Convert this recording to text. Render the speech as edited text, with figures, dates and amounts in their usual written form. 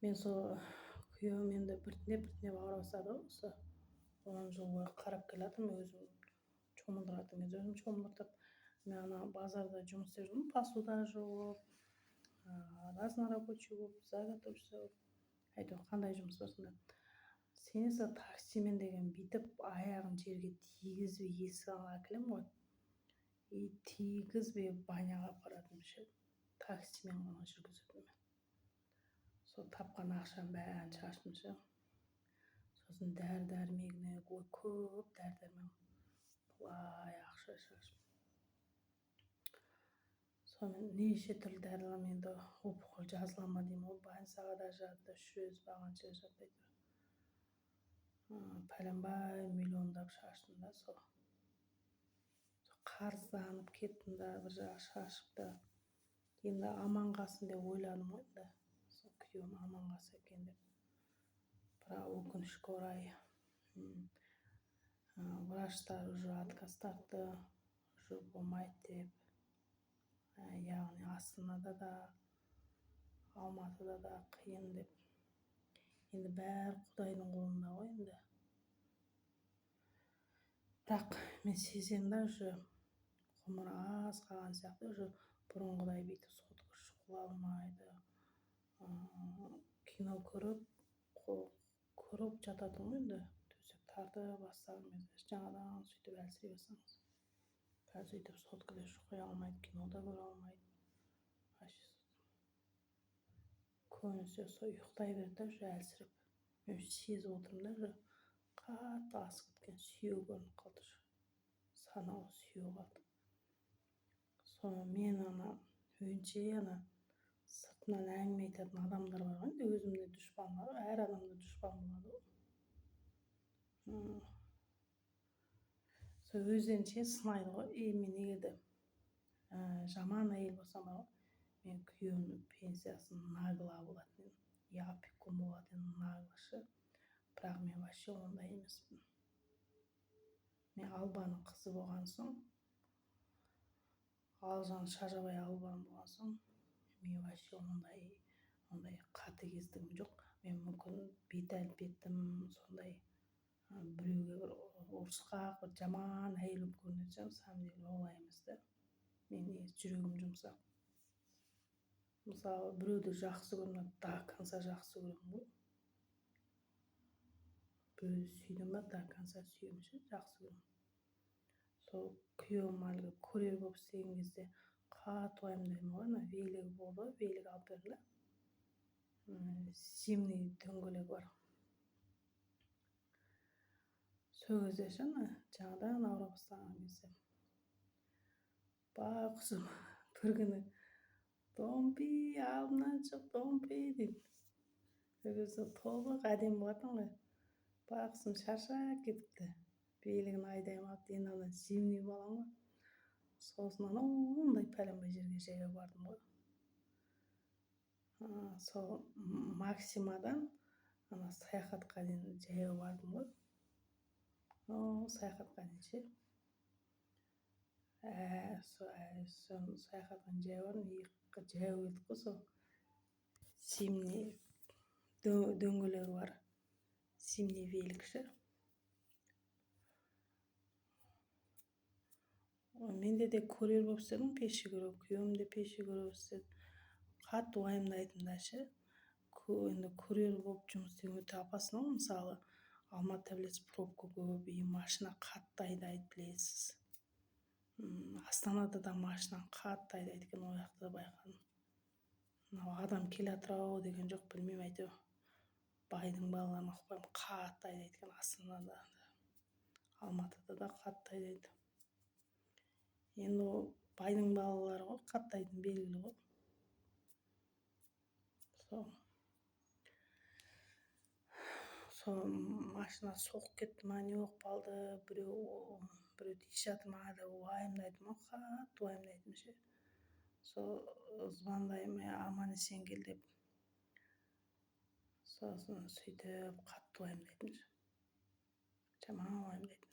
мен сол күйеуім енді біртіндеп ауыра бастады ғой. Осы 10 жыл бойы қарап келатырмын, өзім шомылдыратын кезде өзім шомылдыртып. Мен ана базарда жұмыс істеп жүрдім, посуда жуып, разнорабочий болып, заготовщица болып. Әйтеуір қандай жұмыс болсын да. Сенесің, таксимен деген бүйтіп аяғын жерге тигізбей есік алдына әкелемін ғой. И тигізбей баняға апаратынмын ше. Таксимен ғана жүргізетінмін. Сол тапқан ақшам бәрін шаштым ше. Сосын дәрі-дәрмегіне көп дәрі-дәрмек былай ақша шаштым. Сонымен неше түрлі дәрілер енді опухоль жазыла ма деймін, ол больницаға да жатты, 300 бағанша жатты. Пәленбай миллиондап шаштым да сол. Қарызданып кеттім да, бір жағы шашып да. Енді аман қалсын деп ойладым ғой енді. Сол күйеуім аман қалса екен деп. Бірақ өкінішке орай врачтар уже отказ тартты, уже болмайды деп. Яғни Астанада да, Алматыда да қиын деп. Енді бәрі Құдайдың қолында ғой енді. Бірақ мен сеземін да, уже ғұмыр аз қалған сияқты, уже бұрынғыдай бүйтіп сотқа шығуға алмайды. Кино көріп жататын ғой енді. Төсек тартып бастаған кезде жаңадан сөйтіп әлсірей бастаңыз. Қазір сөйтіп соткада шықпай алмайды, кинода көре алмайды. Көбінесе сол ұйықтай берді да, уже әлсіреп. Мен сезіп отырмын да, уже қатты асып кеткен сүйегі көрініп қалды. Саналы сүйегі қалды. Соны мен өзінше сыртынан әңгіме айтатын адамдар бар ғой, енді өзімде дұшпан бар, әр адамда дұшпан болады ғой. Сол өзінше сынайды ғой, мен егер де жаман әйел болсам бар ғой, мен күйеуімнің пенсиясын нагло болатын едім. И опекун болатын едім нагло. Бірақ мен вообще ондай емеспін. Мен Албаның қызы болған соң, Алжан Шажабай Албан болған соң, мен вообще ондай қатыгездігім жоқ. Мен мүмкін бет әлпетім сондай біреуге бір ұрысқақ, бір жаман әйел болып көрінетін, самом деле олай емес та. Мен жүрегім жұмсақ. Мысалы, біреуді жақсы көрмей, до конца жақсы көремін ғой. Біреуді сүйдім ба, до конца сүйемін ше, жақсы көремін. Сол күйеуім әлгі курьер болып істеген кезде қатты уайымдаймын ғой, велигі болды, велик алып бердім да. Зимний дөңгелегі бар. Сол кезде ше, жаңадан ауыра бастаған кезде. Бақсым бір күні домпи, алдынан шық, домпи дейді. Сол кезде толық әдемі болатын ғой. Бақсым шаршап кетіпті. Белігін айдаймын алып, енді зимний балам ғой. Сосын ондай пәленбай жерге жаяу бардым ғой. Сол Максимадан саяхатқа дейін жаяу бардым ғой. Саяхатқа дейін ше. Сол саяхаттан жаяу бардым, жаяу келдік қой сол. Зимний дөңгелегі бар. Зимний велик ше. Менде де курьер болып істедім, пешігер, күйеуім де пешігер болып істеді. Қатты уайымдайтын да ше. Енді курьер болып жұмыс істеген өте опасно ғой, мысалы, Алматыда білесіз, пробка көп, и машина қатты айдайды, білесіз. Астанада да машина қатты айдайды екен, ол жақта байқадым. Мынау адам келатыр-ау деген жоқ, білмеймін, әйтеуір. Байдың балаларын ұқпаймын, қатты айдайды екен Астанада. Алматыда да қатты айдайды. Енді ол байдың балалары ғой, қатты айдайтын белгілі ғой. Сол машина соғып кетті ма, не болып қалды, біреу тиісіп жатыр ма деп уайымдайтын ғой, қатты уайымдайтын ше. Сол звондаймын, аман есен кел деп. Сосын сөйтіп қатты уайымдайтын ше. Жаман уайымдайтын.